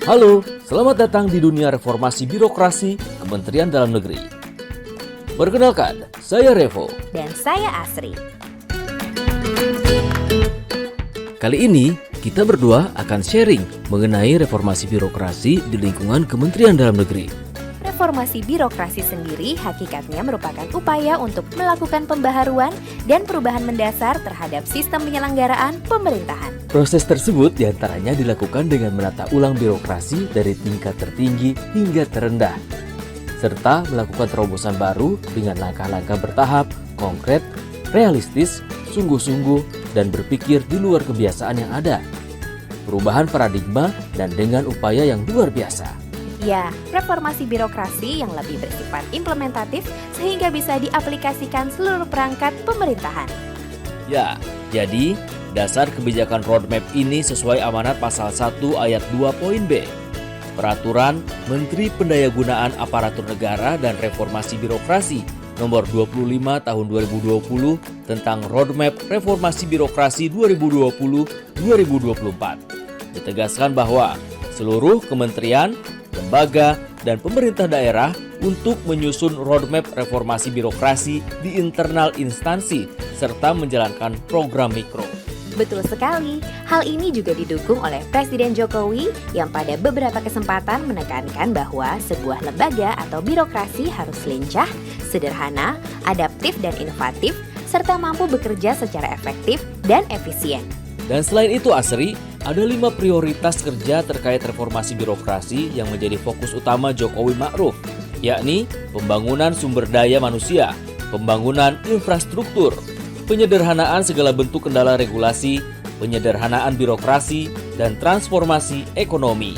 Halo, selamat datang di dunia reformasi birokrasi Kementerian Dalam Negeri. Perkenalkan, saya Revo. Dan saya Asri. Kali ini, kita berdua akan sharing mengenai reformasi birokrasi di lingkungan Kementerian Dalam Negeri. Reformasi birokrasi sendiri hakikatnya merupakan upaya untuk melakukan pembaharuan dan perubahan mendasar terhadap sistem penyelenggaraan pemerintahan. Proses tersebut diantaranya dilakukan dengan menata ulang birokrasi dari tingkat tertinggi hingga terendah, serta melakukan terobosan baru dengan langkah-langkah bertahap, konkret, realistis, sungguh-sungguh, dan berpikir di luar kebiasaan yang ada. Perubahan paradigma dan dengan upaya yang luar biasa. Ya, reformasi birokrasi yang lebih bersifat implementatif sehingga bisa diaplikasikan seluruh perangkat pemerintahan. Ya, jadi dasar kebijakan roadmap ini sesuai amanat pasal 1 ayat 2 poin B. Peraturan Menteri Pendayagunaan Aparatur Negara dan Reformasi Birokrasi nomor 25 tahun 2020 tentang roadmap reformasi birokrasi 2020-2024. Ditegaskan bahwa seluruh kementerian, lembaga, dan pemerintah daerah untuk menyusun roadmap reformasi birokrasi di internal instansi serta menjalankan program mikro. Betul sekali, hal ini juga didukung oleh Presiden Jokowi yang pada beberapa kesempatan menekankan bahwa sebuah lembaga atau birokrasi harus lincah, sederhana, adaptif dan inovatif, serta mampu bekerja secara efektif dan efisien. Dan selain itu Asri, ada 5 prioritas kerja terkait reformasi birokrasi yang menjadi fokus utama Jokowi Ma'ruf, yakni pembangunan sumber daya manusia, pembangunan infrastruktur, penyederhanaan segala bentuk kendala regulasi, penyederhanaan birokrasi, dan transformasi ekonomi.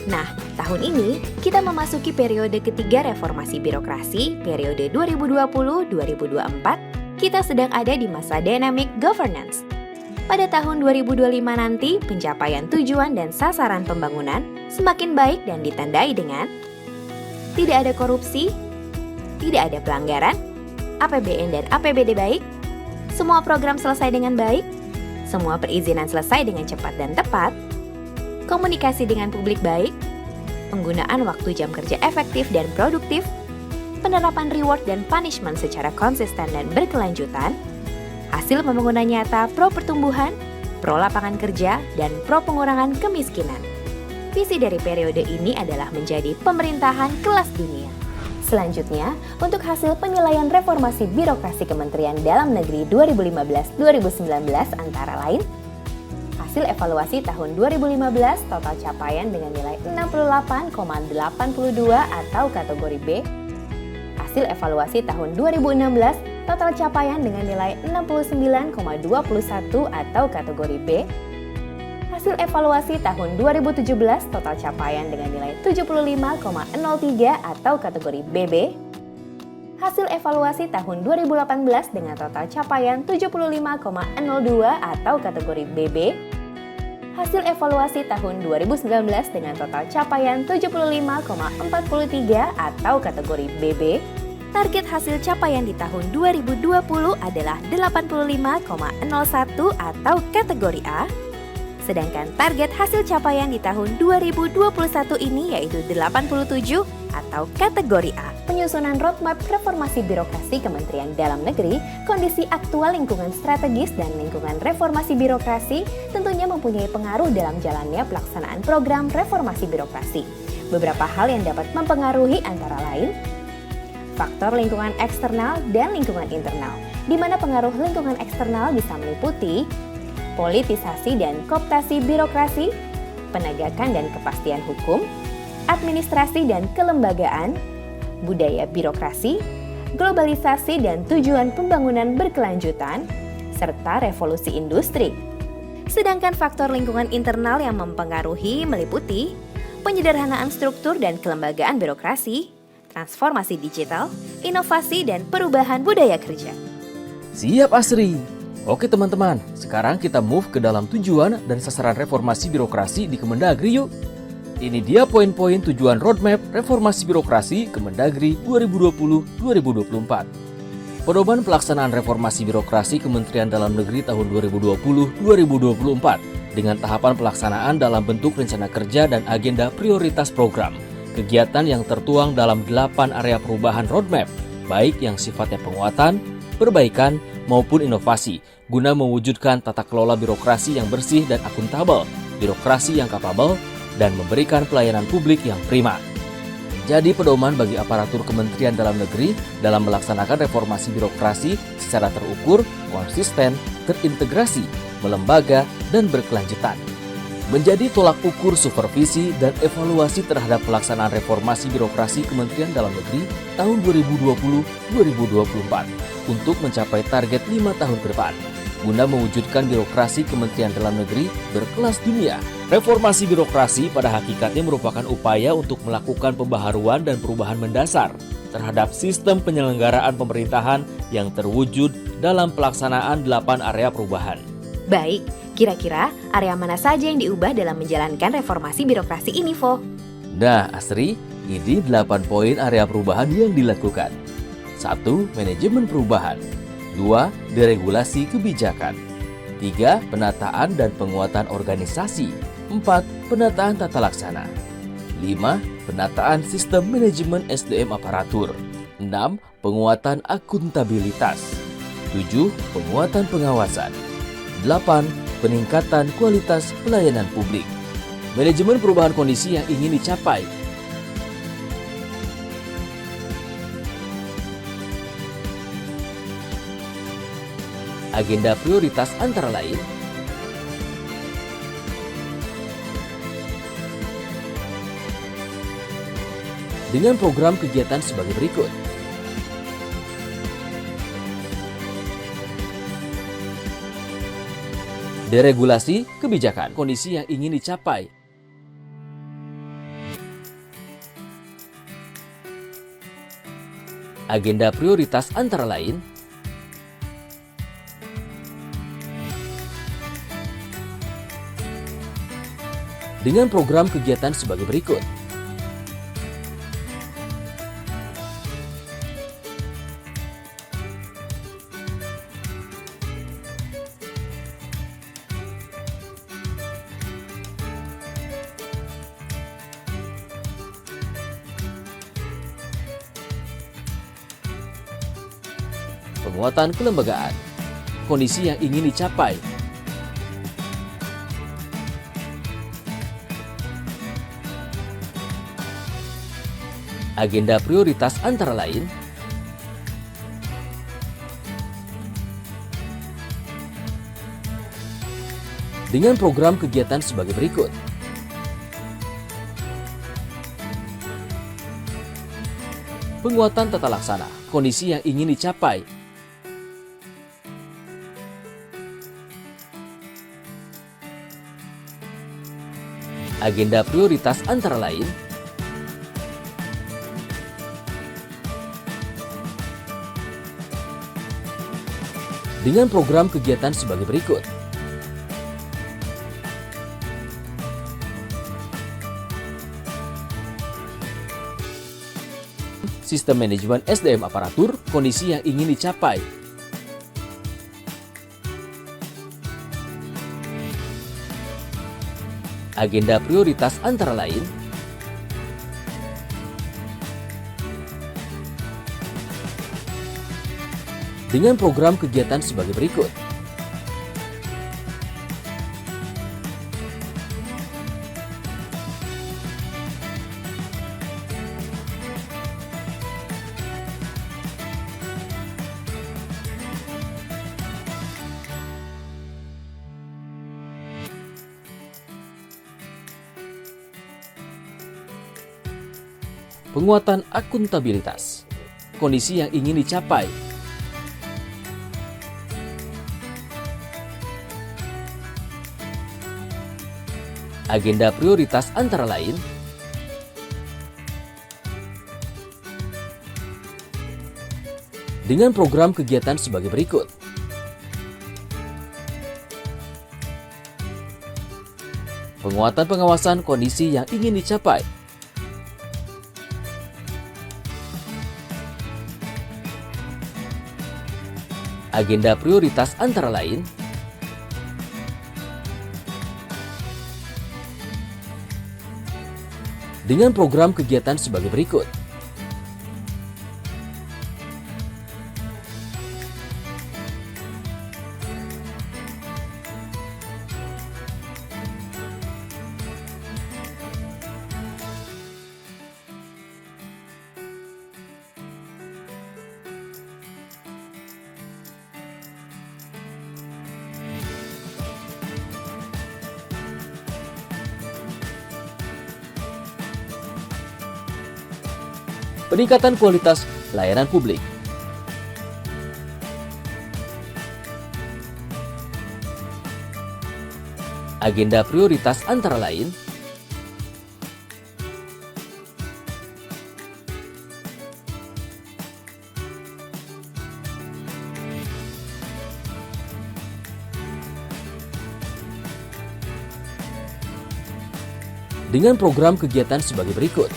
Nah, tahun ini kita memasuki periode ketiga reformasi birokrasi, periode 2020-2024. Kita sedang ada di masa dynamic governance. Pada tahun 2025 nanti, pencapaian tujuan dan sasaran pembangunan semakin baik dan ditandai dengan tidak ada korupsi, tidak ada pelanggaran, APBN dan APBD baik, semua program selesai dengan baik, semua perizinan selesai dengan cepat dan tepat, komunikasi dengan publik baik, penggunaan waktu jam kerja efektif dan produktif, penerapan reward dan punishment secara konsisten dan berkelanjutan, hasil pembangunan nyata pro pertumbuhan, pro lapangan kerja, dan pro pengurangan kemiskinan. Visi dari periode ini adalah menjadi pemerintahan kelas dunia. Selanjutnya, untuk hasil penilaian reformasi birokrasi Kementerian Dalam Negeri 2015-2019 antara lain, hasil evaluasi tahun 2015 total capaian dengan nilai 68,82 atau kategori B, hasil evaluasi tahun 2016 total capaian dengan nilai 69,21 atau kategori B. Hasil evaluasi tahun 2017 total capaian dengan nilai 75,03 atau kategori BB. Hasil evaluasi tahun 2018 dengan total capaian 75,02 atau kategori BB. Hasil evaluasi tahun 2019 dengan total capaian 75,43 atau kategori BB. Target hasil capaian di tahun 2020 adalah 85,01 atau kategori A. Sedangkan target hasil capaian di tahun 2021 ini yaitu 87 atau kategori A. Penyusunan roadmap reformasi birokrasi Kementerian Dalam Negeri, kondisi aktual lingkungan strategis dan lingkungan reformasi birokrasi tentunya mempunyai pengaruh dalam jalannya pelaksanaan program reformasi birokrasi. Beberapa hal yang dapat mempengaruhi antara lain faktor lingkungan eksternal dan lingkungan internal, di mana pengaruh lingkungan eksternal bisa meliputi politisasi dan kooptasi birokrasi, penegakan dan kepastian hukum, administrasi dan kelembagaan, budaya birokrasi, globalisasi dan tujuan pembangunan berkelanjutan, serta revolusi industri. Sedangkan faktor lingkungan internal yang mempengaruhi meliputi penyederhanaan struktur dan kelembagaan birokrasi, transformasi digital, inovasi, dan perubahan budaya kerja. Siap Asri. Oke teman-teman, sekarang kita move ke dalam tujuan dan sasaran reformasi birokrasi di Kemendagri yuk. Ini dia poin-poin tujuan roadmap reformasi birokrasi Kemendagri 2020-2024. Pedoman pelaksanaan reformasi birokrasi Kementerian Dalam Negeri tahun 2020-2024 dengan tahapan pelaksanaan dalam bentuk rencana kerja dan agenda prioritas program. Kegiatan yang tertuang dalam 8 area perubahan roadmap, baik yang sifatnya penguatan, perbaikan, maupun inovasi, guna mewujudkan tata kelola birokrasi yang bersih dan akuntabel, birokrasi yang kapabel, dan memberikan pelayanan publik yang prima. Jadi pedoman bagi aparatur Kementerian Dalam Negeri dalam melaksanakan reformasi birokrasi secara terukur, konsisten, terintegrasi, melembaga, dan berkelanjutan. Menjadi tolak ukur supervisi dan evaluasi terhadap pelaksanaan reformasi birokrasi Kementerian Dalam Negeri tahun 2020-2024 untuk mencapai target 5 tahun ke depan, guna mewujudkan birokrasi Kementerian Dalam Negeri berkelas dunia. Reformasi birokrasi pada hakikatnya merupakan upaya untuk melakukan pembaharuan dan perubahan mendasar terhadap sistem penyelenggaraan pemerintahan yang terwujud dalam pelaksanaan 8 area perubahan. Baik, kira-kira area mana saja yang diubah dalam menjalankan reformasi birokrasi ini, Vo? Nah, Asri, ini 8 poin area perubahan yang dilakukan. 1. Manajemen perubahan. 2. Deregulasi kebijakan. 3. Penataan dan penguatan organisasi. 4. Penataan tata laksana. 5. Penataan sistem manajemen SDM aparatur. 6. Penguatan akuntabilitas. 7. Penguatan pengawasan. 8. Peningkatan kualitas pelayanan publik. Manajemen perubahan kondisi yang ingin dicapai. Agenda prioritas antara lain dengan program kegiatan sebagai berikut. Deregulasi kebijakan, kondisi yang ingin dicapai. Agenda prioritas antara lain dengan program kegiatan sebagai berikut. Penguatan kelembagaan, kondisi yang ingin dicapai. Agenda prioritas antara lain dengan program kegiatan sebagai berikut. Penguatan tata laksana, kondisi yang ingin dicapai. Agenda prioritas antara lain dengan program kegiatan sebagai berikut. Sistem manajemen SDM aparatur, kondisi yang ingin dicapai. Agenda prioritas antara lain dengan program kegiatan sebagai berikut. Penguatan akuntabilitas, kondisi yang ingin dicapai. Agenda prioritas antara lain dengan program kegiatan sebagai berikut. Penguatan pengawasan kondisi yang ingin dicapai. Agenda prioritas antara lain dengan program kegiatan sebagai berikut. Peningkatan kualitas layanan publik. Agenda prioritas antara lain dengan program kegiatan sebagai berikut.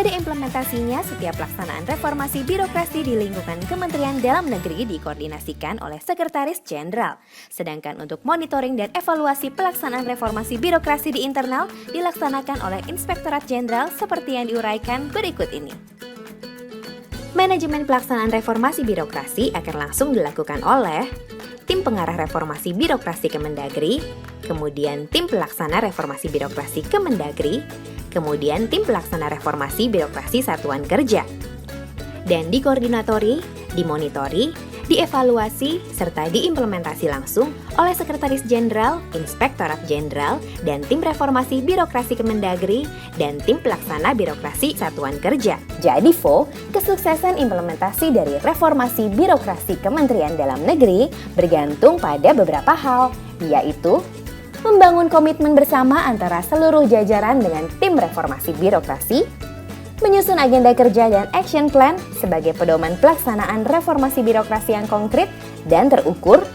Pada implementasinya, setiap pelaksanaan reformasi birokrasi di lingkungan Kementerian Dalam Negeri dikoordinasikan oleh Sekretaris Jenderal. Sedangkan untuk monitoring dan evaluasi pelaksanaan reformasi birokrasi di internal dilaksanakan oleh Inspektorat Jenderal seperti yang diuraikan berikut ini. Manajemen pelaksanaan reformasi birokrasi akan langsung dilakukan oleh Tim Pengarah Reformasi Birokrasi Kemendagri, kemudian Tim Pelaksana Reformasi Birokrasi Kemendagri, kemudian Tim Pelaksana Reformasi Birokrasi Satuan Kerja. Dan dikoordinatori, dimonitori, dievaluasi, serta diimplementasi langsung oleh Sekretaris Jenderal, Inspektorat Jenderal, dan Tim Reformasi Birokrasi Kemendagri, dan Tim Pelaksana Birokrasi Satuan Kerja. Jadi, Vo, kesuksesan implementasi dari reformasi birokrasi Kementerian Dalam Negeri bergantung pada beberapa hal, yaitu membangun komitmen bersama antara seluruh jajaran dengan tim reformasi birokrasi, menyusun agenda kerja dan action plan sebagai pedoman pelaksanaan reformasi birokrasi yang konkret dan terukur,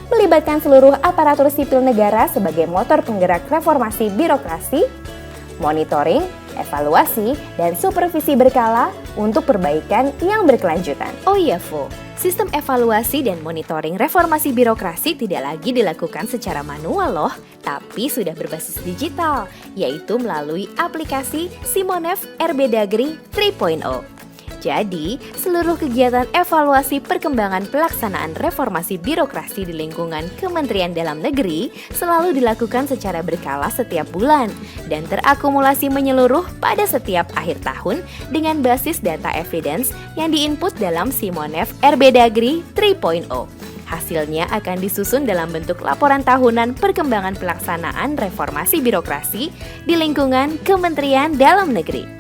melibatkan seluruh aparatur sipil negara sebagai motor penggerak reformasi birokrasi, monitoring, evaluasi, dan supervisi berkala untuk perbaikan yang berkelanjutan. Oh iya, Vo, sistem evaluasi dan monitoring reformasi birokrasi tidak lagi dilakukan secara manual loh, tapi sudah berbasis digital, yaitu melalui aplikasi Simonef RB-Dagri 3.0. Jadi, seluruh kegiatan evaluasi perkembangan pelaksanaan reformasi birokrasi di lingkungan Kementerian Dalam Negeri selalu dilakukan secara berkala setiap bulan dan terakumulasi menyeluruh pada setiap akhir tahun dengan basis data evidence yang diinput dalam Simonef RB-Dagri 3.0. Hasilnya akan disusun dalam bentuk laporan tahunan perkembangan pelaksanaan reformasi birokrasi di lingkungan Kementerian Dalam Negeri.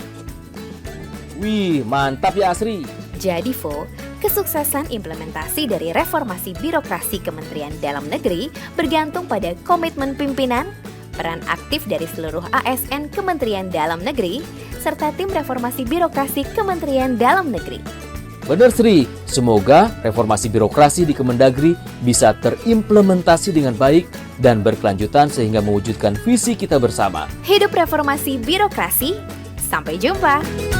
Wih, mantap ya Asri. Jadi, Vo, kesuksesan implementasi dari reformasi birokrasi Kementerian Dalam Negeri bergantung pada komitmen pimpinan, peran aktif dari seluruh ASN Kementerian Dalam Negeri, serta tim reformasi birokrasi Kementerian Dalam Negeri. Benar Sri, semoga reformasi birokrasi di Kemendagri bisa terimplementasi dengan baik dan berkelanjutan sehingga mewujudkan visi kita bersama. Hidup reformasi birokrasi, sampai jumpa!